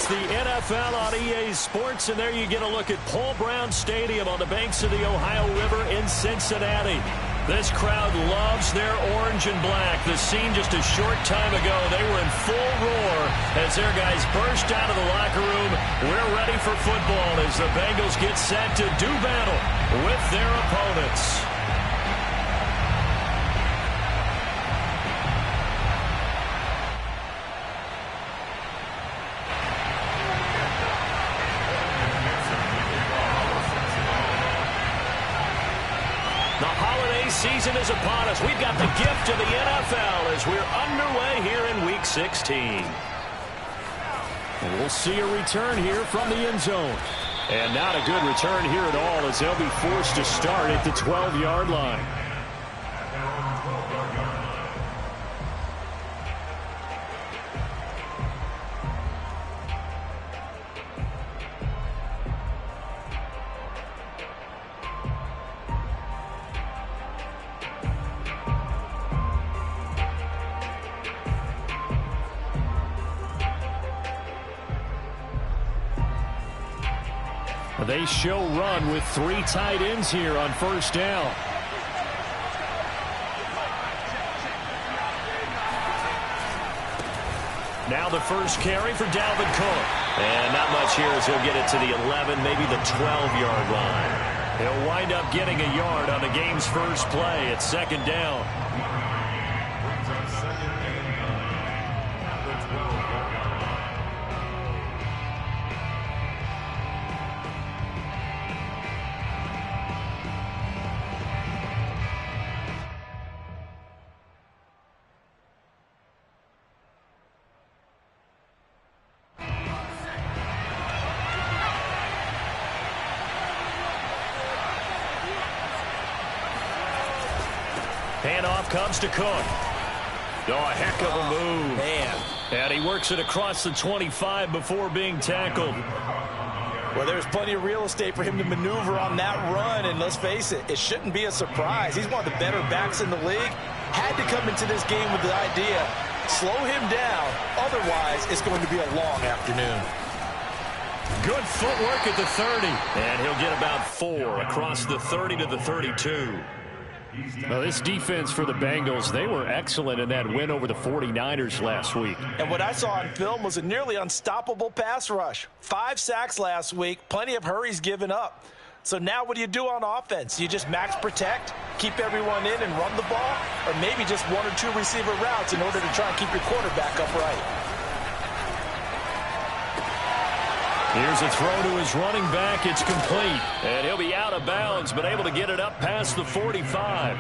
It's the NFL on EA Sports, and there you get a look at Paul Brown Stadium on the banks of the Ohio River in Cincinnati. This crowd loves their orange and black. The scene just a short time ago, they were in full roar as their guys burst out of the locker room. We're ready for football as the Bengals get set to do battle with their opponents. Season is upon us. We've got the gift of the NFL as we're underway here in Week 16. And we'll see a return here from the end zone. And not a good return here at all as they'll be forced to start at the 12-yard line. They show run with 3 tight ends here on first down. Now the first carry for Dalvin Cook. And not much here as he'll get it to the 11, maybe the 12-yard line. He'll wind up getting a yard on the game's first play at second down. Handoff comes to Cook. Oh, a heck of a move. Man. And he works it across the 25 before being tackled. Well, there's plenty of real estate for him to maneuver on that run, and let's face it, it shouldn't be a surprise. He's one of the better backs in the league. Had to come into this game with the idea, slow him down, otherwise it's going to be a long afternoon. Good footwork at the 30, and he'll get about 4 across the 30 to the 32. Well, this defense for the Bengals, they were excellent in that win over the 49ers last week. And what I saw on film was a nearly unstoppable pass rush. 5 sacks last week, plenty of hurries given up. So now what do you do on offense? You just max protect, keep everyone in and run the ball, or maybe just 1 or 2 receiver routes in order to try and keep your quarterback upright. Here's a throw to his running back. It's complete. And he'll be out of bounds, but able to get it up past the 45.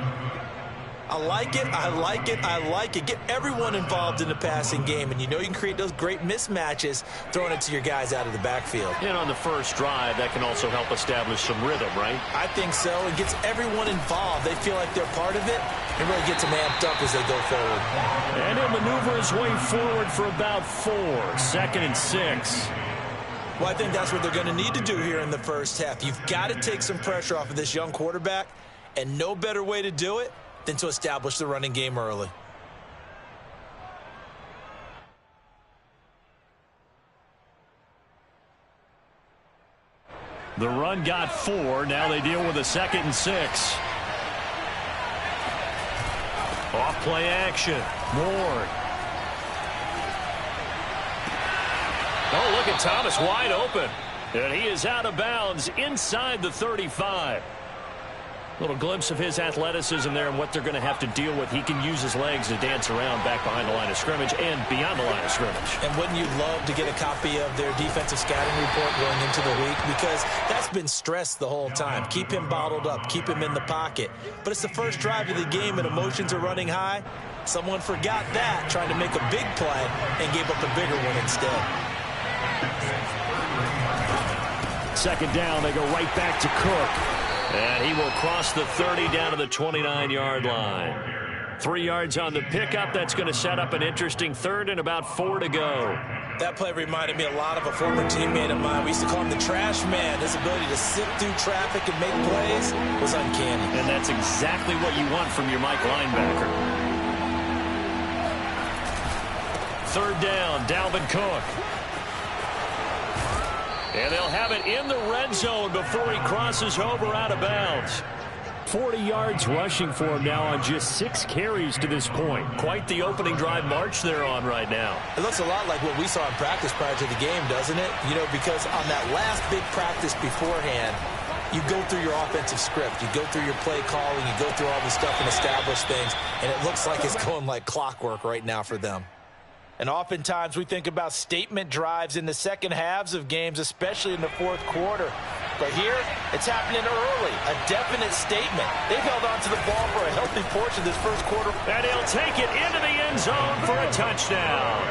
I like it. I like it. I like it. Get everyone involved in the passing game. And you know you can create those great mismatches throwing it to your guys out of the backfield. And on the first drive, that can also help establish some rhythm, right? I think so. It gets everyone involved. They feel like they're part of it. It really gets them amped up as they go forward. And he'll maneuver his way forward for about 4. 2nd and 6. Well, I think that's what they're going to need to do here in the first half. You've got to take some pressure off of this young quarterback, and no better way to do it than to establish the running game early. The run got 4. Now they deal with a 2nd and 6. Off play action. Moore. Oh, look at Thomas wide open. And he is out of bounds inside the 35. Little glimpse of his athleticism there and what they're going to have to deal with. He can use his legs to dance around back behind the line of scrimmage and beyond the line of scrimmage. And wouldn't you love to get a copy of their defensive scouting report going into the week? Because that's been stressed the whole time. Keep him bottled up. Keep him in the pocket. But it's the first drive of the game and emotions are running high. Someone forgot that, trying to make a big play, and gave up a bigger one instead. 2nd down, they go right back to Cook. And he will cross the 30 down to the 29-yard line. 3 yards on the pickup. That's going to set up an interesting 3rd and about 4 to go. That play reminded me a lot of a former teammate of mine. We used to call him the trash man. His ability to sift through traffic and make plays was uncanny. And that's exactly what you want from your Mike linebacker. 3rd down, Dalvin Cook. And they'll have it in the red zone before he crosses over out of bounds. 40 yards rushing for him now on just 6 carries to this point. Quite the opening drive march they're on right now. It looks a lot like what we saw in practice prior to the game, doesn't it? You know, because on that last big practice beforehand, you go through your offensive script. You go through your play calling. You go through all the stuff and establish things. And it looks like it's going like clockwork right now for them. And oftentimes we think about statement drives in the second halves of games, especially in the fourth quarter. But here, it's happening early. A definite statement. They've held on to the ball for a healthy portion of this first quarter. And he'll take it into the end zone for a touchdown.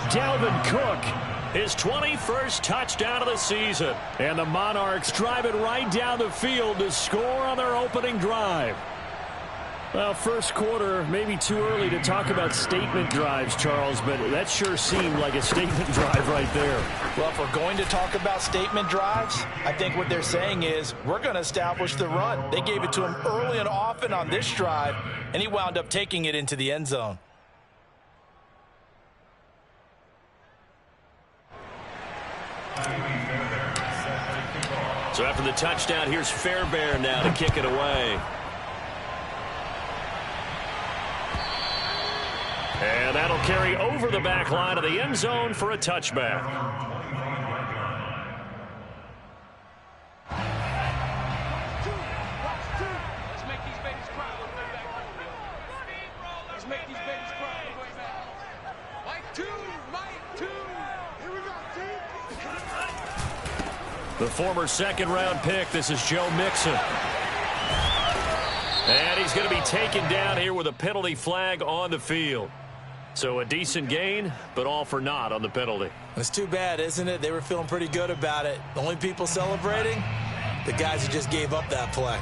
Dalvin Cook, his 21st touchdown of the season. And the Monarchs drive it right down the field to score on their opening drive. Well, first quarter, maybe too early to talk about statement drives, Charles, but that sure seemed like a statement drive right there. Well, if we're going to talk about statement drives, I think what they're saying is we're going to establish the run. They gave it to him early and often on this drive, and he wound up taking it into the end zone. So after the touchdown, here's Fairbairn now to kick it away. And that'll carry over the back line of the end zone for a touchback. The former second-round pick, this is Joe Mixon. And he's going to be taken down here with a penalty flag on the field. So a decent gain, but all for naught on the penalty. It's too bad, isn't it? They were feeling pretty good about it. The only people celebrating, the guys who just gave up that play.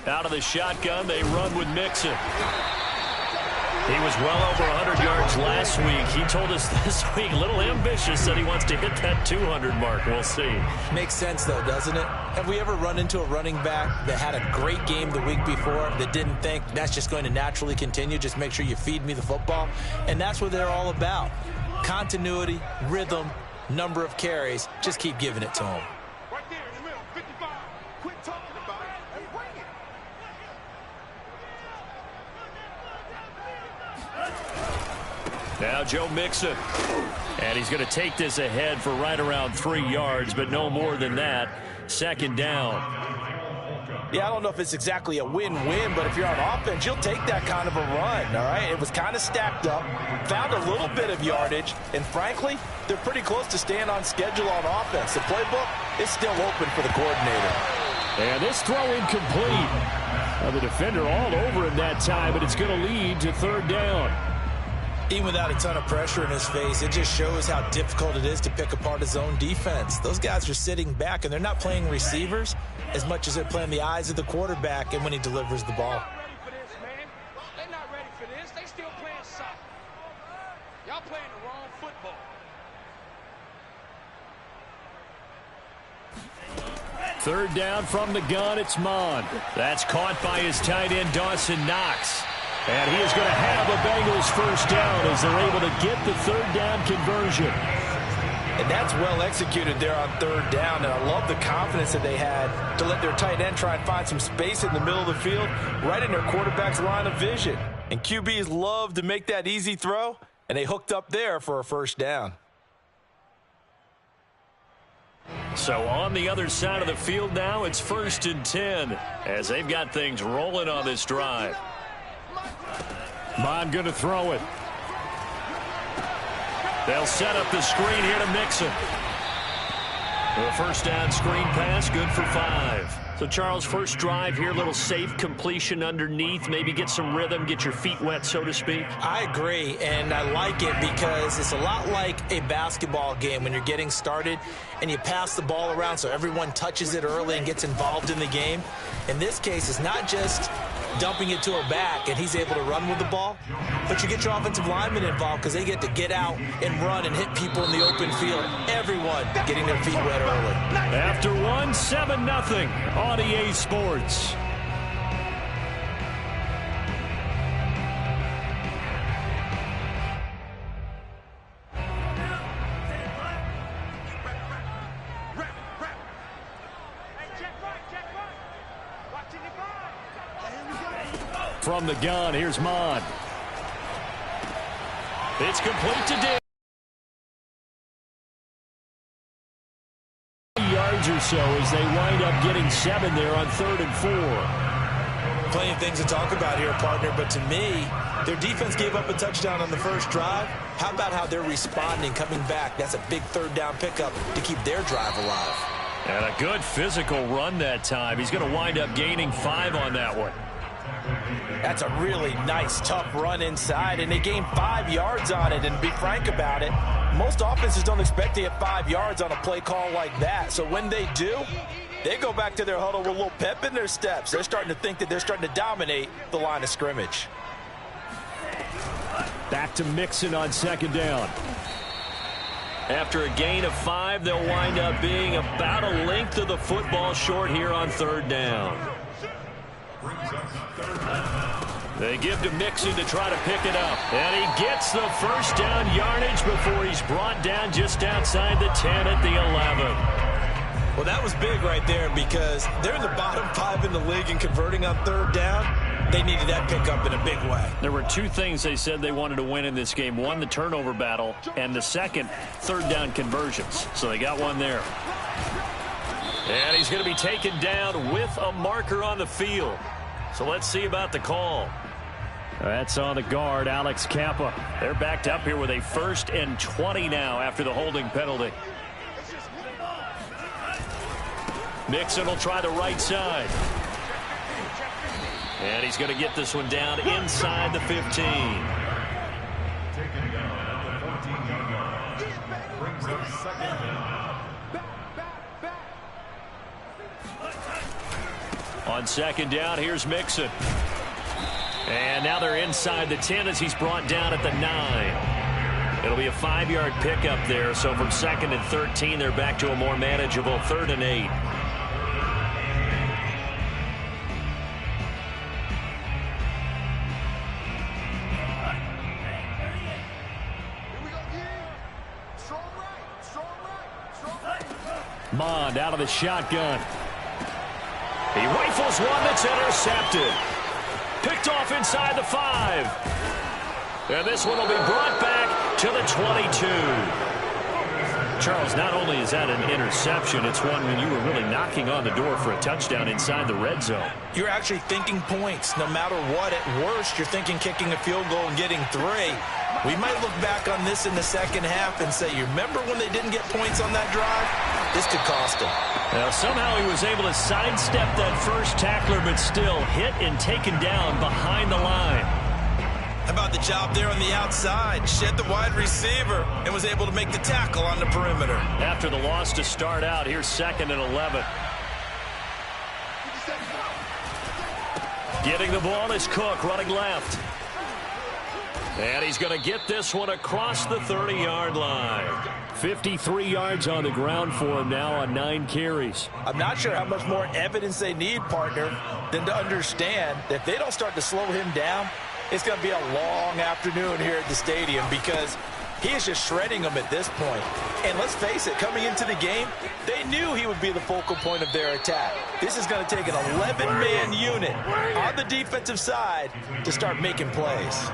Out of the shotgun, they run with Mixon. He was well over 100 yards last week. He told us this week, a little ambitious, said he wants to hit that 200 mark. We'll see. Makes sense, though, doesn't it? Have we ever run into a running back that had a great game the week before that didn't think that's just going to naturally continue? Just make sure you feed me the football. And that's what they're all about. Continuity, rhythm, number of carries. Just keep giving it to them. Right there in the middle, 55. Quit talking about it and bring it. Now Joe Mixon. And he's going to take this ahead for right around 3 yards, but no more than that. Second down. Yeah, I don't know if it's exactly a win-win, but if you're on offense, you'll take that kind of a run, all right? It was kind of stacked up, found a little bit of yardage, and frankly, they're pretty close to staying on schedule on offense. The playbook is still open for the coordinator. And this throw incomplete. Well, the defender all over him that time, but it's going to lead to third down. Even without a ton of pressure in his face, it just shows how difficult it is to pick apart his own defense. Those guys are sitting back, and they're not playing receivers as much as they're playing the eyes of the quarterback and when he delivers the ball. They're not ready for this. They still playing soccer. Y'all playing the wrong football. Third down from the gun, it's Mond. That's caught by his tight end, Dawson Knox. And he is going to have a Bengals first down as they're able to get the third down conversion. And that's well executed there on third down. And I love the confidence that they had to let their tight end try and find some space in the middle of the field, right in their quarterback's line of vision. And QBs love to make that easy throw, and they hooked up there for a first down. So on the other side of the field now, it's 1st and 10 as they've got things rolling on this drive. Mond going to throw it. They'll set up the screen here to Mixon. The first down screen pass, good for 5. So, Charles, first drive here, little safe completion underneath, maybe get some rhythm, get your feet wet, so to speak. I agree, and I like it because it's a lot like a basketball game when you're getting started and you pass the ball around so everyone touches it early and gets involved in the game. In this case, it's not just dumping it to a back and he's able to run with the ball, but you get your offensive linemen involved because they get to get out and run and hit people in the open field. Everyone getting their feet wet early. After 1, 7-0 on EA Sports. From the gun, here's Mond. It's complete to Diggs. Yards or so as they wind up getting 7 there on 3rd and 4. Plenty of things to talk about here, partner, but to me, their defense gave up a touchdown on the first drive. How about how they're responding, coming back? That's a big 3rd down pickup to keep their drive alive. And a good physical run that time. He's going to wind up gaining 5 on that one. That's a really nice, tough run inside, and they gained 5 yards on it. And to be frank about it, most offenses don't expect to get 5 yards on a play call like that. So when they do, they go back to their huddle with a little pep in their steps. They're starting to think that they're starting to dominate the line of scrimmage. Back to Mixon on 2nd down. After a gain of 5, they'll wind up being about a length of the football short here on 3rd down. They give to Mixon to try to pick it up. And he gets the first down yardage before he's brought down just outside the 10 at the 11. Well, that was big right there because they're in the bottom 5 in the league and converting on 3rd down. They needed that pickup in a big way. There were 2 things they said they wanted to win in this game. One, the turnover battle, and the second, 3rd down conversions. So they got one there. And he's going to be taken down with a marker on the field. So let's see about the call. That's on the guard, Alex Kappa. They're backed up here with a 1st and 20 now after the holding penalty. Mixon will try the right side. And he's going to get this one down inside the 15. On 2nd down, here's Mixon. And now they're inside the 10 as he's brought down at the 9. It'll be a 5-yard pickup there. So from 2nd and 13, they're back to a more manageable 3rd and 8. Mond out of the shotgun. He rifles one that's intercepted. Picked off inside the 5. And this one will be brought back to the 22. Charles, not only is that an interception, it's one when you were really knocking on the door for a touchdown inside the red zone. You're actually thinking points. No matter what, at worst, you're thinking kicking a field goal and getting 3. We might look back on this in the second half and say, you remember when they didn't get points on that drive? This could cost him. Now, somehow he was able to sidestep that first tackler, but still hit and taken down behind the line. How about the job there on the outside? Shed the wide receiver and was able to make the tackle on the perimeter. After the loss to start out, here's 2nd and 11. Getting the ball is Cook running left. And he's going to get this one across the 30-yard line. 53 yards on the ground for him now on 9 carries. I'm not sure how much more evidence they need, partner, than to understand that if they don't start to slow him down, it's going to be a long afternoon here at the stadium because he is just shredding them at this point. And let's face it, coming into the game, they knew he would be the focal point of their attack. This is going to take an 11-man unit on the defensive side to start making plays.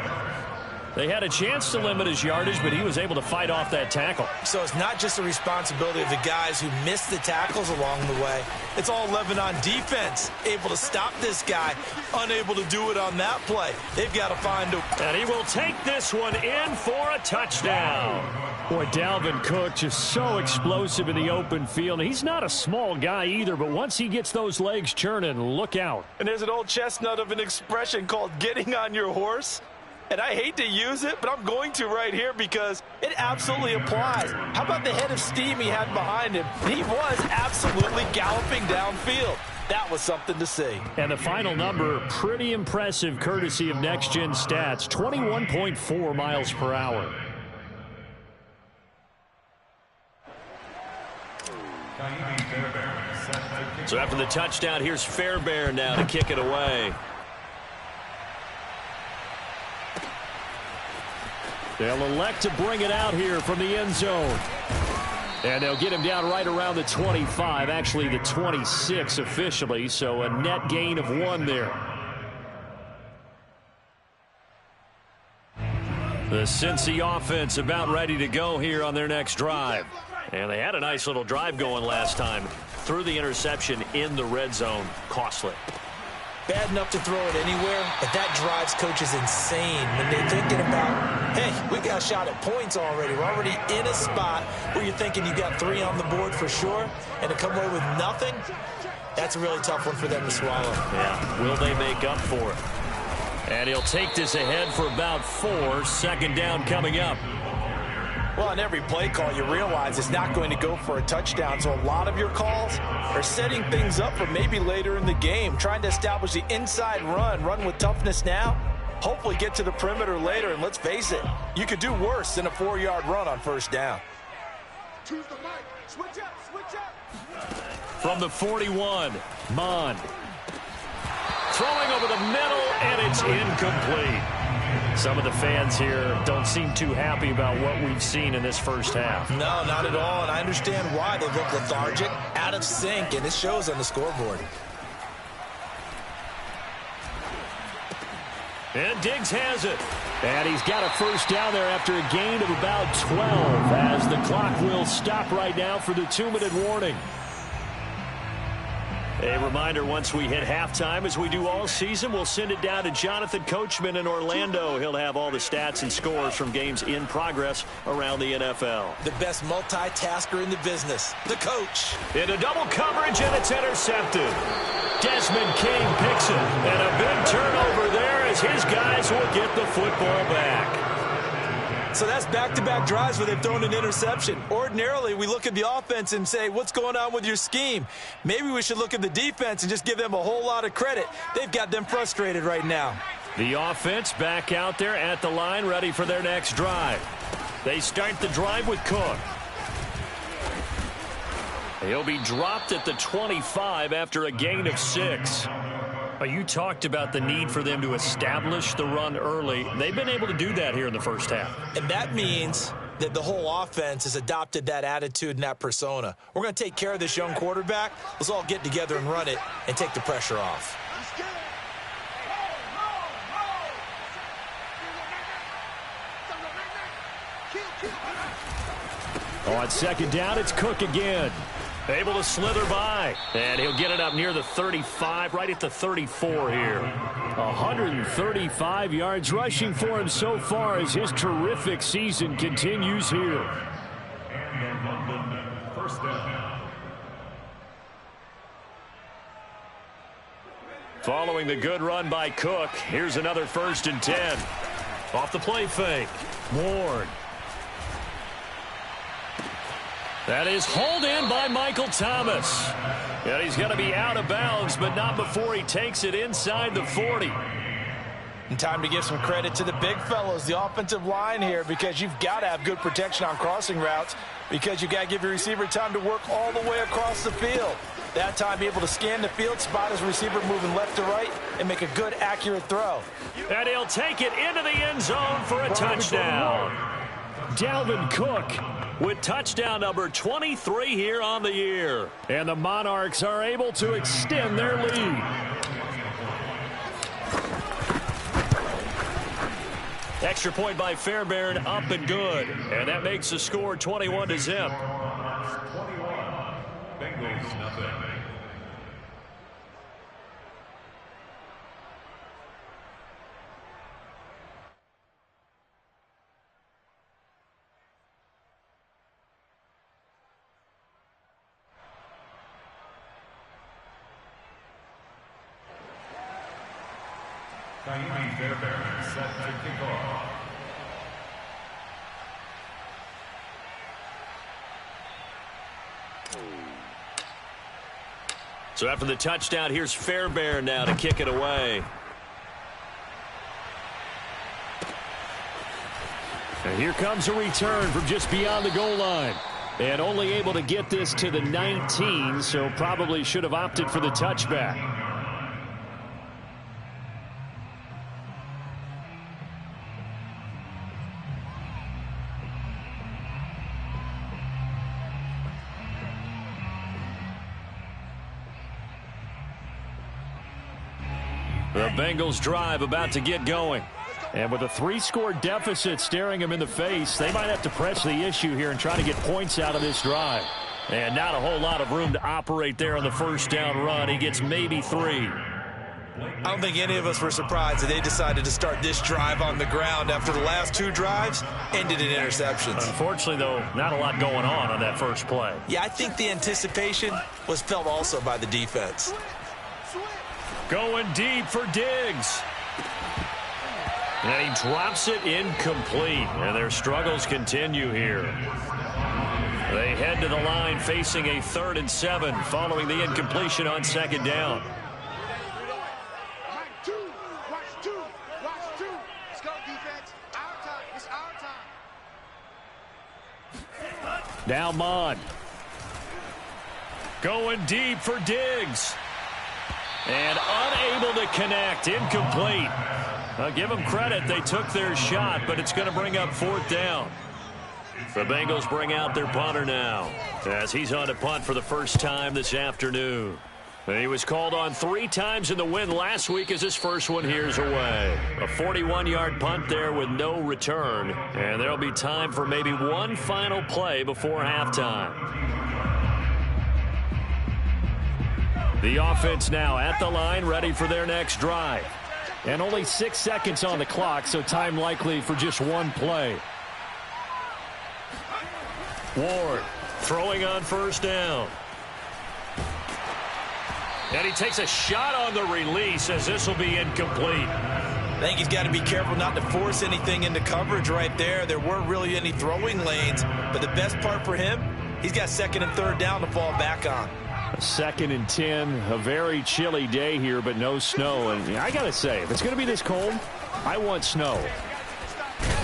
They had a chance to limit his yardage, but he was able to fight off that tackle. So it's not just the responsibility of the guys who missed the tackles along the way. It's all 11 on defense, able to stop this guy, unable to do it on that play. They've got to find a... And he will take this one in for a touchdown. Boy, Dalvin Cook just so explosive in the open field. He's not a small guy either, but once he gets those legs churning, look out. And there's an old chestnut of an expression called getting on your horse. And I hate to use it, but I'm going to right here because it absolutely applies. How about the head of steam he had behind him? He was absolutely galloping downfield. That was something to see. And the final number, pretty impressive, courtesy of Next Gen Stats, 21.4 miles per hour. So after the touchdown, here's Fairbairn now to kick it away. They'll elect to bring it out here from the end zone. And they'll get him down right around the 25, actually the 26 officially, so a net gain of 1 there. The Cincy offense about ready to go here on their next drive. And they had a nice little drive going last time. Threw the interception in the red zone. Costly. Bad enough to throw it anywhere, but that drives coaches insane when they're thinking about, hey, we got a shot at points already. We're already in a spot where you're thinking you got 3 on the board for sure, and to come away with nothing, that's a really tough one for them to swallow. Yeah, will they make up for it? And he'll take this ahead for about 4. Second down coming up. Well, on every play call, you realize it's not going to go for a touchdown, so a lot of your calls are setting things up for maybe later in the game, trying to establish the inside run with toughness now, hopefully get to the perimeter later, and let's face it, you could do worse than a 4-yard run on first down. Choose the mic. Switch up, switch up. From the 41, Mond. Throwing over the middle, and it's incomplete. Some of the fans here don't seem too happy about what we've seen in this first half. No, not at all, and I understand why. They look lethargic, out of sync, and it shows on the scoreboard. And Diggs has it. And he's got a first down there after a gain of about 12 as the clock will stop right now for the 2-minute warning. A reminder, once we hit halftime, as we do all season, we'll send it down to Jonathan Coachman in Orlando. He'll have all the stats and scores from games in progress around the NFL. The best multitasker in the business, the coach. Into double coverage, and it's intercepted. Desmond King picks it, and a big turnover there as his guys will get the football back. So that's back-to-back drives where they've thrown an interception. Ordinarily, we look at the offense and say, what's going on with your scheme? Maybe we should look at the defense and just give them a whole lot of credit. They've got them frustrated right now. The offense back out there at the line, ready for their next drive. They start the drive with Cook. He'll be dropped at the 25 after a gain of 6. You talked about the need for them to establish the run early. They've been able to do that here in the first half. And that means that the whole offense has adopted that attitude and that persona. We're going to take care of this young quarterback. Let's all get together and run it and take the pressure off. On second down, it's Cook again. Able to slither by, and he'll get it up near the 35, right at the 34 here. 135 yards rushing for him so far as his terrific season continues here. Following the good run by Cook, here's another 1st and 10. Off the play fake, Ward. That is hauled in by Michael Thomas. And he's going to be out of bounds, but not before he takes it inside the 40. And time to give some credit to the big fellows, the offensive line here, because you've got to have good protection on crossing routes, because you've got to give your receiver time to work all the way across the field. That time, be able to scan the field, spot his receiver moving left to right, and make a good, accurate throw. And he'll take it into the end zone for a touchdown. Dalvin Cook with touchdown number 23 here on the year. And the Monarchs are able to extend their lead. Extra point by Fairbairn, up and good. And that makes the score 21-0. Bengals nothing. Naimi Fairbairn set to kick off. So after the touchdown, here's Fairbairn now to kick it away. And here comes a return from just beyond the goal line. And only able to get this to the 19, so probably should have opted for the touchback. The Bengals drive about to get going. And with a 3-score deficit staring him in the face, they might have to press the issue here and try to get points out of this drive. And not a whole lot of room to operate there on the first down run. He gets maybe 3. I don't think any of us were surprised that they decided to start this drive on the ground after the last 2 drives ended in interceptions. Unfortunately, though, not a lot going on that first play. Yeah, I think the anticipation was felt also by the defense. Going deep for Diggs. And he drops it incomplete. And their struggles continue here. They head to the line facing a 3rd and 7 following the incompletion on 2nd down. Now Mond. Going deep for Diggs. And unable to connect. Incomplete. I'll give them credit. They took their shot, but it's going to bring up 4th down. The Bengals bring out their punter now as he's on to punt for the first time this afternoon. He was called on 3 times in the win last week as his first one here's away. A 41-yard punt there with no return. And there'll be time for maybe one final play before halftime. The offense now at the line, ready for their next drive. And only 6 seconds on the clock, so time likely for just one play. Ward throwing on first down. And he takes a shot on the release as this will be incomplete. I think he's got to be careful not to force anything into coverage right there. There weren't really any throwing lanes, but the best part for him, he's got 2nd and 3rd down to fall back on. 2nd and 10, a very chilly day here, but no snow. And I got to say, if it's going to be this cold, I want snow.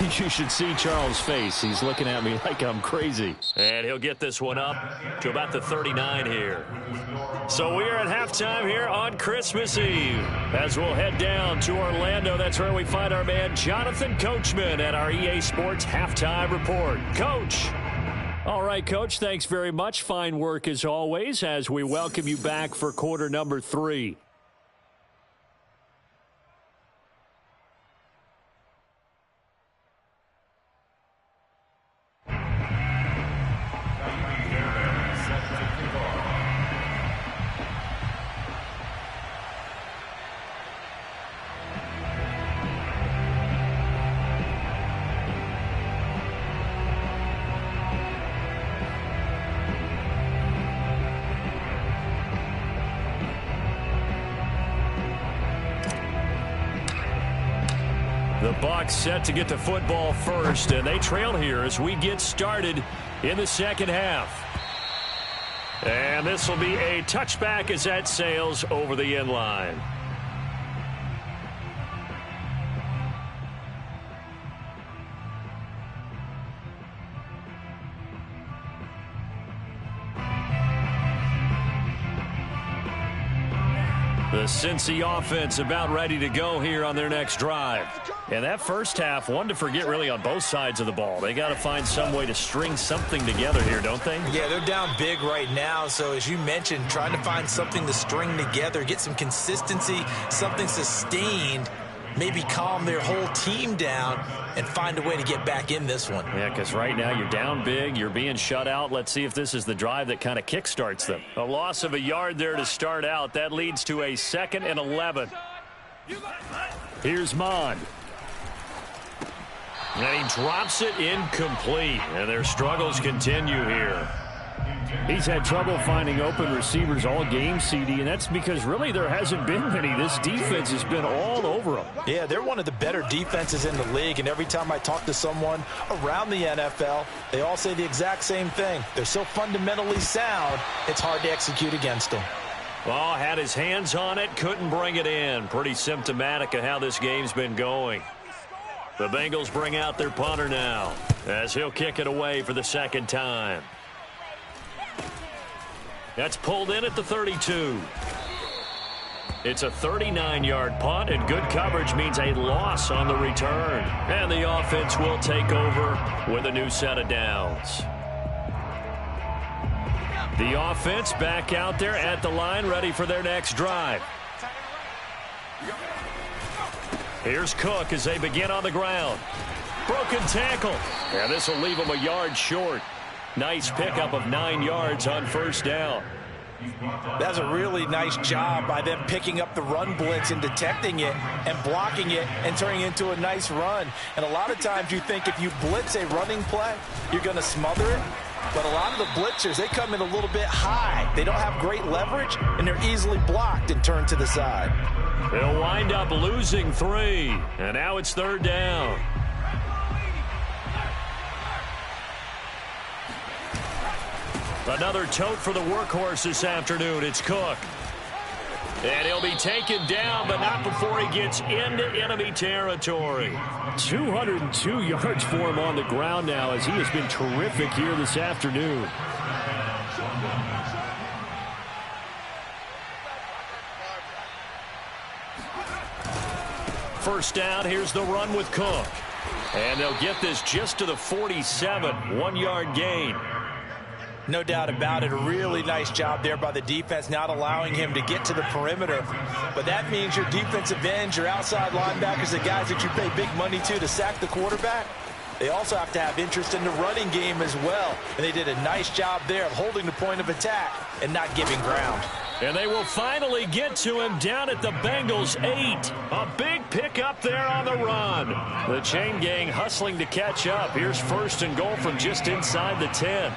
You should see Charles' face. He's looking at me like I'm crazy. And he'll get this one up to about the 39 here. So we are at halftime here on Christmas Eve. As we'll head down to Orlando, that's where we find our man Jonathan Coachman at our EA Sports Halftime Report. Coach. All right, Coach, thanks very much. Fine work as always as we welcome you back for quarter number 3. The Bucs set to get the football first, and they trail here as we get started in the second half. And this will be a touchback as that sails over the end line. The Cincy offense about ready to go here on their next drive. And that first half, one to forget really on both sides of the ball. They got to find some way to string something together here, don't they? Yeah, they're down big right now. So as you mentioned, trying to find something to string together, get some consistency, something sustained, maybe calm their whole team down and find a way to get back in this one. Yeah, because right now you're down big, you're being shut out. Let's see if this is the drive that kind of kickstarts them. A loss of a yard there to start out. That leads to a 2nd and 11. Here's Mond. And he drops it incomplete. And their struggles continue here. He's had trouble finding open receivers all game, CD, and that's because really there hasn't been many. This defense has been all over them. Yeah, they're one of the better defenses in the league, and every time I talk to someone around the NFL, they all say the exact same thing. They're so fundamentally sound, it's hard to execute against them. Well, had his hands on it, couldn't bring it in. Pretty symptomatic of how this game's been going. The Bengals bring out their punter now as he'll kick it away for the 2nd time. That's pulled in at the 32. It's a 39-yard punt, and good coverage means a loss on the return. And the offense will take over with a new set of downs. The offense back out there at the line, ready for their next drive. Here's Cook as they begin on the ground. Broken tackle. And this will leave him a yard short. Nice pickup of 9 yards on first down. That's a really nice job by them picking up the run blitz and detecting it and blocking it and turning it into a nice run. And a lot of times you think if you blitz a running play, you're going to smother it. But a lot of the blitzers, they come in a little bit high. They don't have great leverage, and they're easily blocked and turned to the side. They'll wind up losing 3. And now it's third down. Another tote for the workhorse this afternoon. It's Cook. And he'll be taken down, but not before he gets into enemy territory. 202 yards for him on the ground now as he has been terrific here this afternoon. First down, here's the run with Cook. And they'll get this just to the 47, 1-yard gain. No doubt about it. A really nice job there by the defense, not allowing him to get to the perimeter. But that means your defensive ends, your outside linebackers, the guys that you pay big money to sack the quarterback, they also have to have interest in the running game as well. And they did a nice job there of holding the point of attack and not giving ground. And they will finally get to him down at the Bengals 8. A big pickup there on the run. The chain gang hustling to catch up. Here's first and goal from just inside the 10.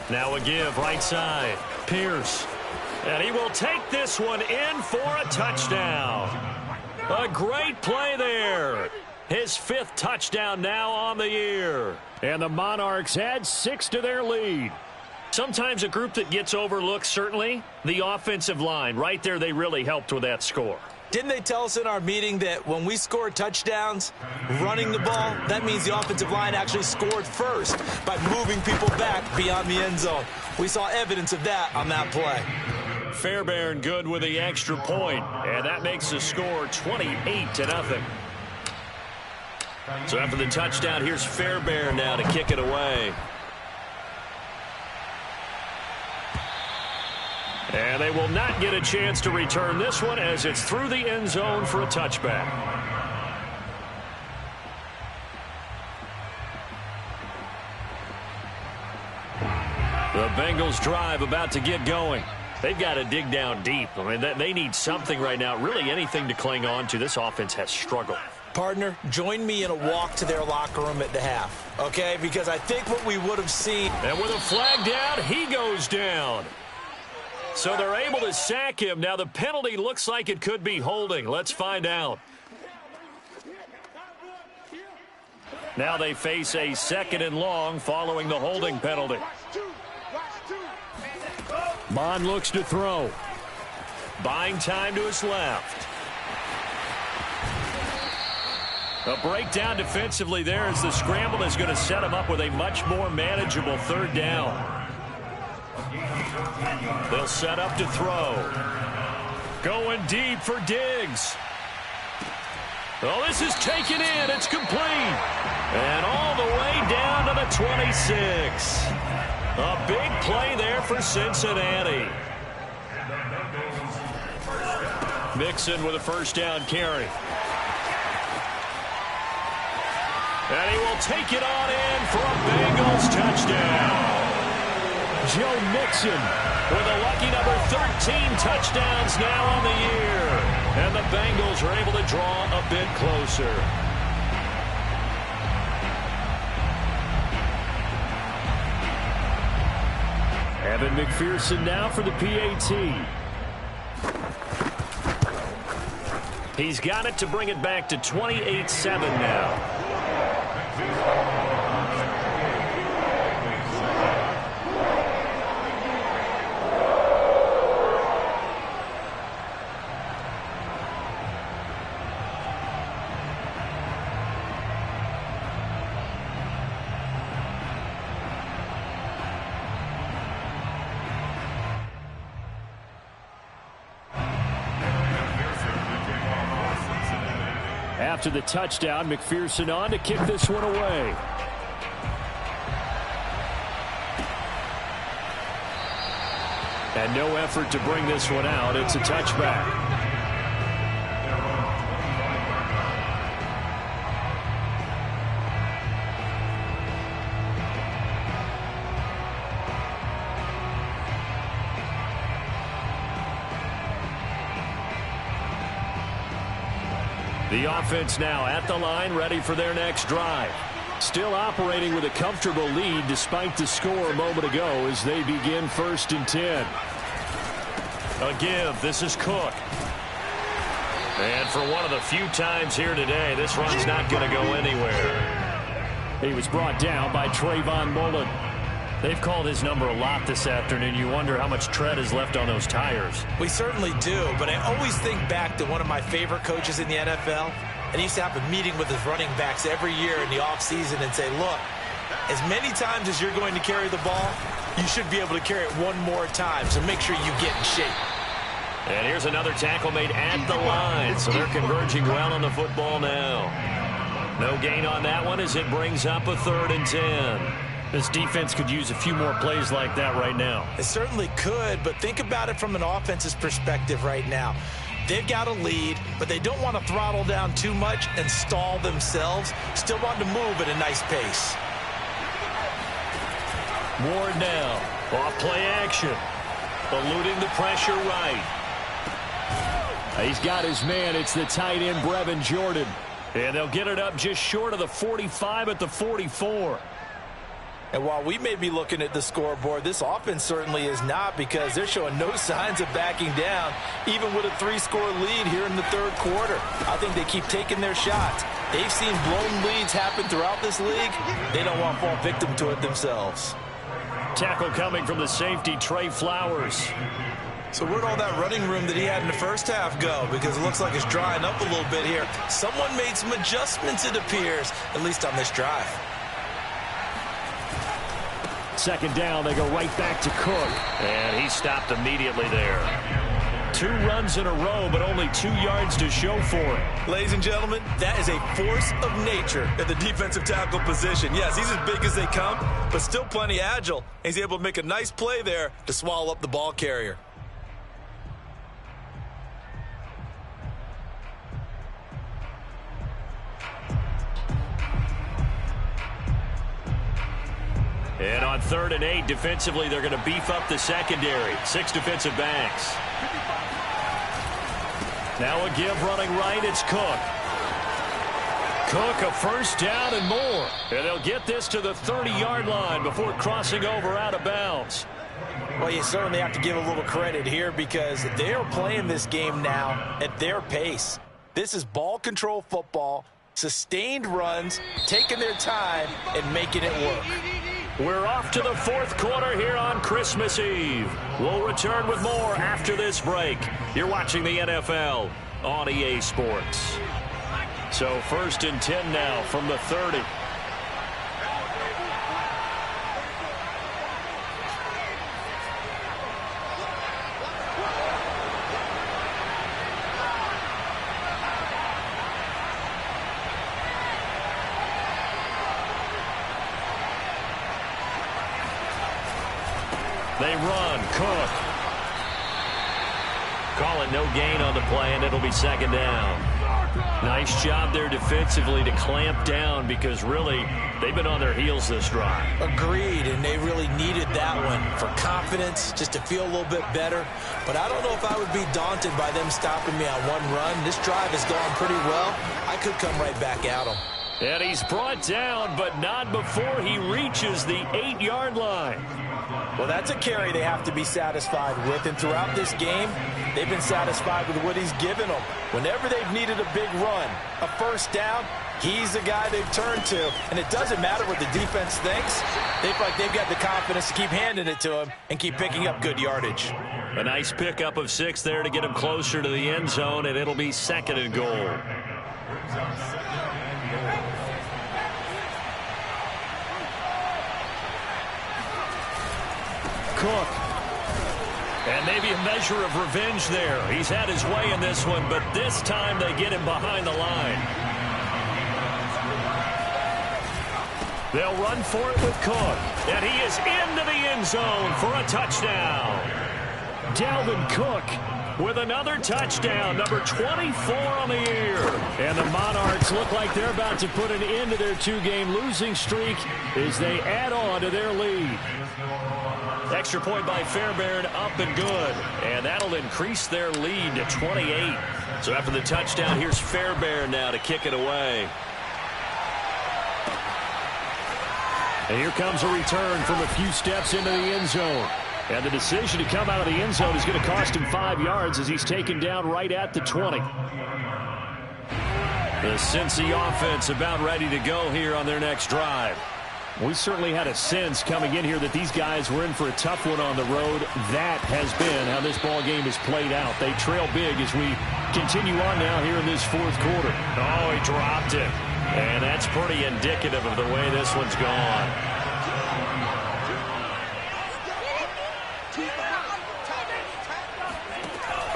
Now a give right side. Pierce. And he will take this one in for a touchdown. A great play there. His 5th touchdown now on the year. And the Monarchs add 6 to their lead. Sometimes a group that gets overlooked, certainly, the offensive line. Right there, they really helped with that score. Didn't they tell us in our meeting that when we score touchdowns running the ball, that means the offensive line actually scored first by moving people back beyond the end zone? We saw evidence of that on that play. Fairbairn good with the extra point, and that makes the score 28-0. So after the touchdown, here's Fairbairn now to kick it away. And they will not get a chance to return this one as it's through the end zone for a touchback. The Bengals drive about to get going. They've got to dig down deep. I mean, they need something right now, really anything to cling on to. This offense has struggled. Partner, join me in a walk to their locker room at the half, okay? Because I think what we would have seen. And with a flag down, he goes down. So they're able to sack him. Now the penalty looks like it could be holding. Let's find out. Now they face a 2nd and long following the holding penalty. Bond looks to throw. Buying time to his left. A breakdown defensively there as the scramble is going to set him up with a much more manageable 3rd down. They'll set up to throw. Going deep for Diggs. Oh, this is taken in. It's complete. And all the way down to the 26. A big play there for Cincinnati. Mixon with a first down carry. And he will take it on in for a Bengals touchdown. Joe Mixon with a lucky number 13 touchdowns now on the year. And the Bengals are able to draw a bit closer. Evan McPherson now for the PAT. He's got it to bring it back to 28-7 now. After the touchdown, McPherson on to kick this one away. And no effort to bring this one out. It's a touchback. The offense now at the line, ready for their next drive. Still operating with a comfortable lead despite the score a moment ago as they begin 1st and 10. A give. This is Cook. And for one of the few times here today, this run's not going to go anywhere. He was brought down by Trayvon Mullen. They've called his number a lot this afternoon. You wonder how much tread is left on those tires. We certainly do, but I always think back to one of my favorite coaches in the NFL, and he used to have a meeting with his running backs every year in the offseason and say, look, as many times as you're going to carry the ball, you should be able to carry it one more time, so make sure you get in shape. And here's another tackle made at the line, so they're converging well on the football now. No gain on that one as it brings up a 3rd and 10. This defense could use a few more plays like that right now. It certainly could, but think about it from an offense's perspective right now. They've got a lead, but they don't want to throttle down too much and stall themselves. Still want to move at a nice pace. Ward now. Off play action. Eluding the pressure right. He's got his man. It's the tight end, Brevin Jordan. And they'll get it up just short of the 45 at the 44. And while we may be looking at the scoreboard, this offense certainly is not, because they're showing no signs of backing down, even with a 3-score lead here in the 3rd quarter. I think they keep taking their shots. They've seen blown leads happen throughout this league. They don't want to fall victim to it themselves. Tackle coming from the safety, Trey Flowers. So where'd all that running room that he had in the first half go? Because it looks like it's drying up a little bit here. Someone made some adjustments, it appears, at least on this drive. 2nd down, they go right back to Cook. And he stopped immediately there. 2 runs in a row, but only 2 yards to show for it. Ladies and gentlemen, that is a force of nature at the defensive tackle position. Yes, he's as big as they come, but still plenty agile. He's able to make a nice play there to swallow up the ball carrier. And on 3rd and 8, defensively, they're going to beef up the secondary. 6 defensive backs. Now a give running right. It's Cook. Cook, a 1st down and more. And they'll get this to the 30-yard line before crossing over out of bounds. Well, you certainly have to give a little credit here, because they're playing this game now at their pace. This is ball control football, sustained runs, taking their time, and making it work. We're off to the 4th quarter here on Christmas Eve. We'll return with more after this break. You're watching the NFL on EA Sports. So 1st and 10 now from the 30. They run. Cook. Call it no gain on the play, and it'll be 2nd down. Nice job there defensively to clamp down, because really they've been on their heels this drive. Agreed, and they really needed that one for confidence, just to feel a little bit better. But I don't know if I would be daunted by them stopping me on one run. This drive has gone pretty well. I could come right back at them. And he's brought down, but not before he reaches the 8-yard line. Well, that's a carry they have to be satisfied with, and throughout this game, they've been satisfied with what he's given them. Whenever they've needed a big run, a 1st down, he's the guy they've turned to, and it doesn't matter what the defense thinks. They feel like they've got the confidence to keep handing it to him and keep picking up good yardage. A nice pickup of 6 there to get him closer to the end zone, and it'll be 2nd and goal. Cook. And maybe a measure of revenge there. He's had his way in this one, but this time they get him behind the line. They'll run for it with Cook. And he is into the end zone for a touchdown. Dalvin Cook with another touchdown, number 24 on the year. And the Monarchs look like they're about to put an end to their 2-game losing streak as they add on to their lead. Extra point by Fairbairn, up and good. And that'll increase their lead to 28. So after the touchdown, here's Fairbairn now to kick it away. And here comes a return from a few steps into the end zone. And the decision to come out of the end zone is going to cost him 5 yards as he's taken down right at the 20. The Cincy offense about ready to go here on their next drive. We certainly had a sense coming in here that these guys were in for a tough one on the road. That has been how this ball game has played out. They trail big as we continue on now here in this fourth quarter. Oh, he dropped it. And that's pretty indicative of the way this one's gone.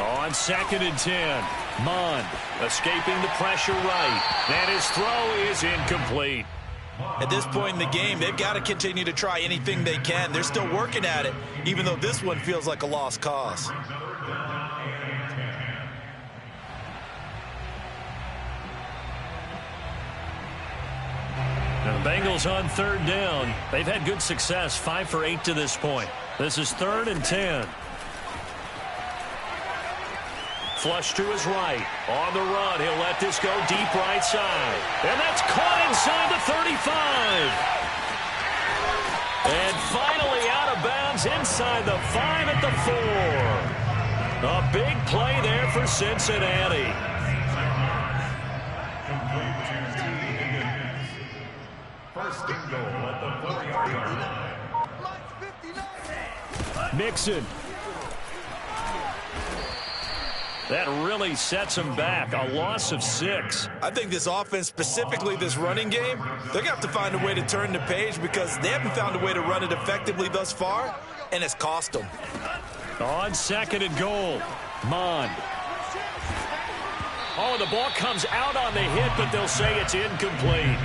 On 2nd and 10, Mond escaping the pressure right. And his throw is incomplete. At this point in the game, they've got to continue to try anything they can. They're still working at it, even though this one feels like a lost cause. Now the Bengals on 3rd down. They've had good success, 5 for 8 to this point. This is 3rd and 10. Flush to his right. On the run, he'll let this go deep right side. And that's caught inside the 35. And finally out of bounds inside the 5 at the 4. A big play there for Cincinnati. First and goal at the 4-yard line. Mixon. That really sets him back. A loss of 6. I think this offense, specifically this running game, they're going to have to find a way to turn the page because they haven't found a way to run it effectively thus far, and it's cost them. On 2nd and goal, Mond. Oh, the ball comes out on the hit, but they'll say it's incomplete.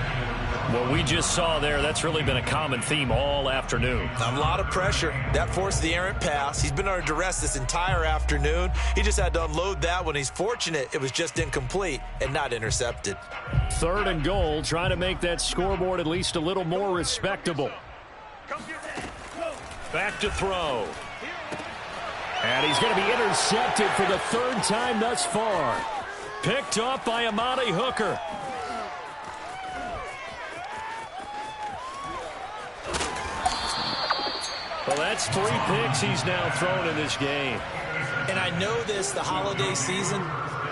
What we just saw there, that's really been a common theme all afternoon. A lot of pressure. That forced the errant pass. He's been under duress this entire afternoon. He just had to unload that one. He's fortunate it was just incomplete and not intercepted. 3rd and goal, trying to make that scoreboard at least a little more respectable. Back to throw. And he's going to be intercepted for the 3rd time thus far. Picked up by Amani Hooker. Well, that's 3 picks he's now thrown in this game. And I know this, the holiday season,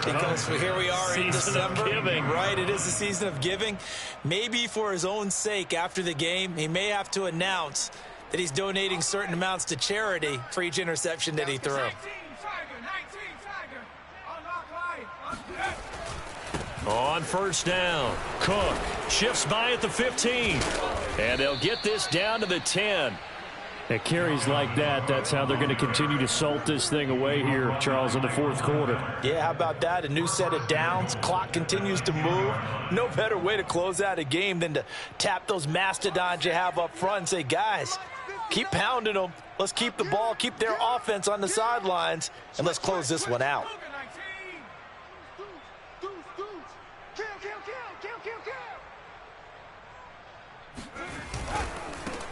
because here we are in December. Giving. Right, it is the season of giving. Maybe for his own sake after the game, he may have to announce that he's donating certain amounts to charity for each interception that he threw. On 1st down, Cook shifts by at the 15. And they'll get this down to the 10. At carries like that, that's how they're going to continue to salt this thing away here, Charles, in the 4th quarter. Yeah, how about that? A new set of downs. Clock continues to move. No better way to close out a game than to tap those mastodons you have up front and say, guys, keep pounding them. Let's keep the ball, keep their offense on the sidelines, and let's close this one out.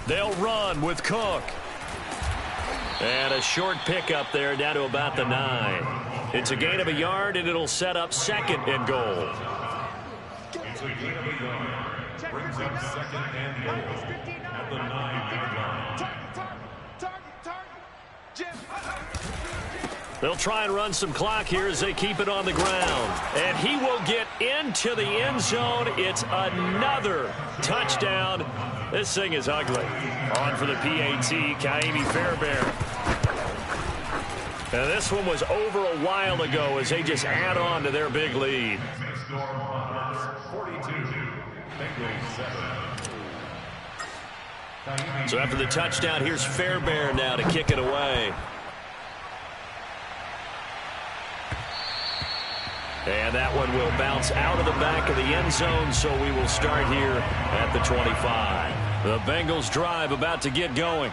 They'll run with Cook. And a short pickup there down to about the 9. It's a gain of a yard, and it'll set up 2nd and goal. It's a gain of a yard. Brings up 2nd and goal at the 9-yard line. They'll try and run some clock here as they keep it on the ground. And he will get into the end zone. It's another touchdown. This thing is ugly. On for the PAT, Ka'imi Fairbairn. And this one was over a while ago as they just add on to their big lead. 42, Bengals 7. So after the touchdown, here's Fairbairn now to kick it away. And that one will bounce out of the back of the end zone, so we will start here at the 25. The Bengals drive about to get going.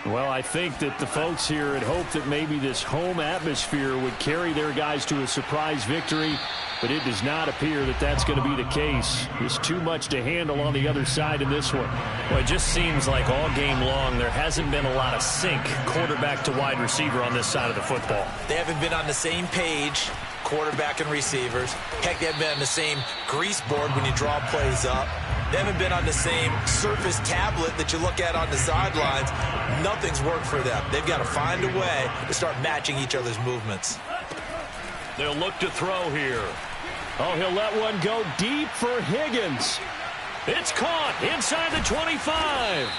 Well, I think that the folks here had hoped that maybe this home atmosphere would carry their guys to a surprise victory, but it does not appear that that's going to be the case. There's too much to handle on the other side in this one. Well, it just seems like all game long there hasn't been a lot of sync quarterback to wide receiver on this side of the football. They haven't been on the same page, quarterback and receivers. Heck, they haven't been on the same grease board when you draw plays up. They haven't been on the same surface tablet that you look at on the sidelines. Nothing's worked for them. They've got to find a way to start matching each other's movements. They'll look to throw here. Oh, he'll let one go deep for Higgins. It's caught inside the 25.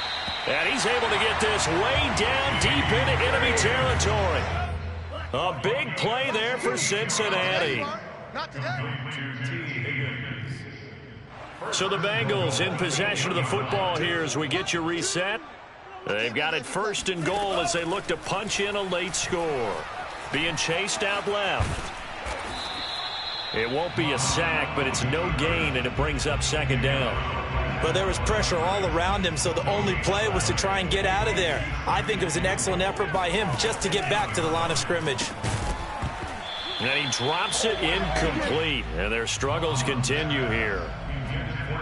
And he's able to get this way down deep into enemy territory. A big play there for Cincinnati. Not today. So the Bengals in possession of the football here as we get you reset. They've got it 1st and goal as they look to punch in a late score. Being chased out left. It won't be a sack, but it's no gain, and it brings up 2nd down. But there was pressure all around him, so the only play was to try and get out of there. I think it was an excellent effort by him just to get back to the line of scrimmage. And he drops it incomplete, and their struggles continue here.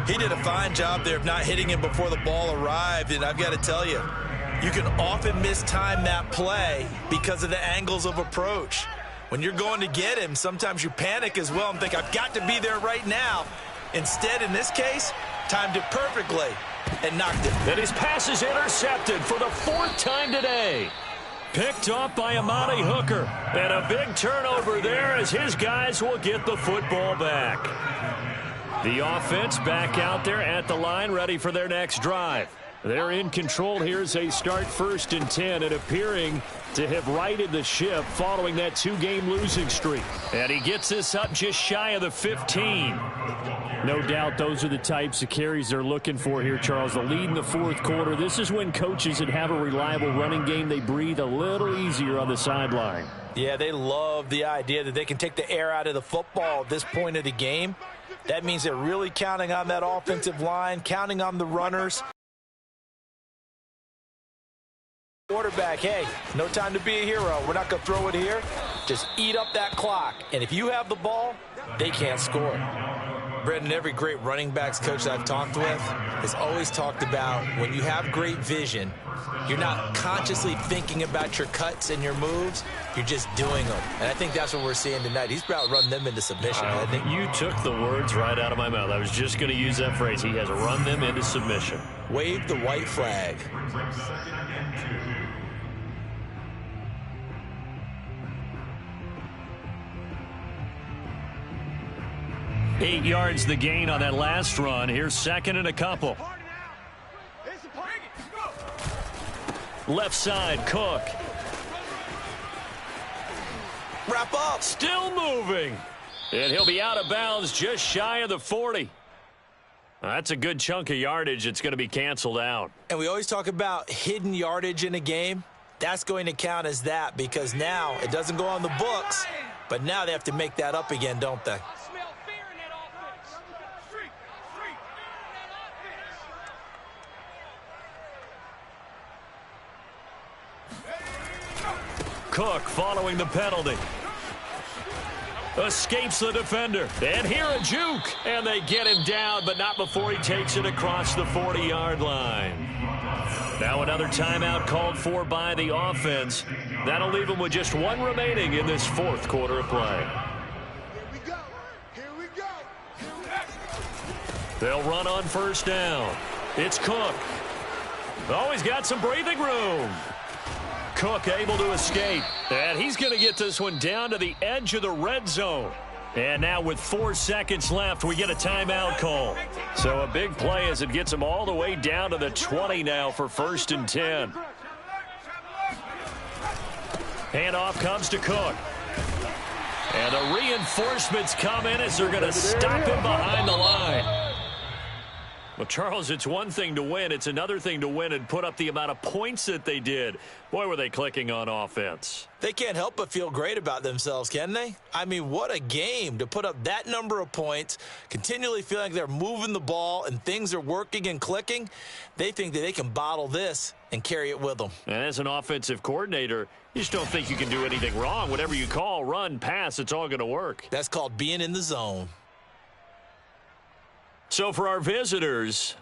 He did a fine job there of not hitting him before the ball arrived, and I've got to tell you, you can often mistime that play because of the angles of approach. When you're going to get him, sometimes you panic as well and think, I've got to be there right now. Instead, in this case, timed it perfectly and knocked it. And his pass is intercepted for the 4th time today. Picked off by Amani Hooker. And a big turnover there as his guys will get the football back. The offense back out there at the line, ready for their next drive. They're in control here as they start 1st and 10 and appearing to have righted the ship following that 2-game losing streak. And he gets this up just shy of the 15. No doubt those are the types of carries they're looking for here, Charles. The lead in the 4th quarter. This is when coaches that have a reliable running game, they breathe a little easier on the sideline. Yeah, they love the idea that they can take the air out of the football at this point of the game. That means they're really counting on that offensive line, counting on the runners. Quarterback, hey, no time to be a hero. We're not going to throw it here. Just eat up that clock. And if you have the ball, they can't score. Brendan, every great running backs coach that I've talked with has always talked about when you have great vision, you're not consciously thinking about your cuts and your moves. You're just doing them. And I think that's what we're seeing tonight. He's about run them into submission, hasn't he? You took the words right out of my mouth. I was just going to use that phrase. He has run them into submission. Wave the white flag. 8 yards the gain on that last run. Here's 2nd and a couple. Left side, Cook. Wrap up. Still moving. And he'll be out of bounds just shy of the 40. That's a good chunk of yardage. It's going to be canceled out. And we always talk about hidden yardage in a game. That's going to count as that because now it doesn't go on the books, but now they have to make that up again, don't they? Cook following the penalty. Escapes the defender. And here a juke. And they get him down, but not before he takes it across the 40-yard line. Now another timeout called for by the offense. That'll leave them with just 1 remaining in this 4th quarter of play. Here we go. Here we go. They'll run on 1st down. It's Cook. Oh, he's got some breathing room. Cook able to escape. And he's going to get this one down to the edge of the red zone. And now with 4 seconds left, we get a timeout call. So a big play as it gets him all the way down to the 20 now for 1st and 10. Handoff comes to Cook. And the reinforcements come in as they're going to stop him behind the line. Well, Charles, it's one thing to win. It's another thing to win and put up the amount of points that they did. Boy, were they clicking on offense. They can't help but feel great about themselves, can they? I mean, what a game to put up that number of points, continually feeling like they're moving the ball and things are working and clicking. They think that they can bottle this and carry it with them. And as an offensive coordinator, you just don't think you can do anything wrong. Whatever you call, run, pass, it's all going to work. That's called being in the zone. So for our visitors,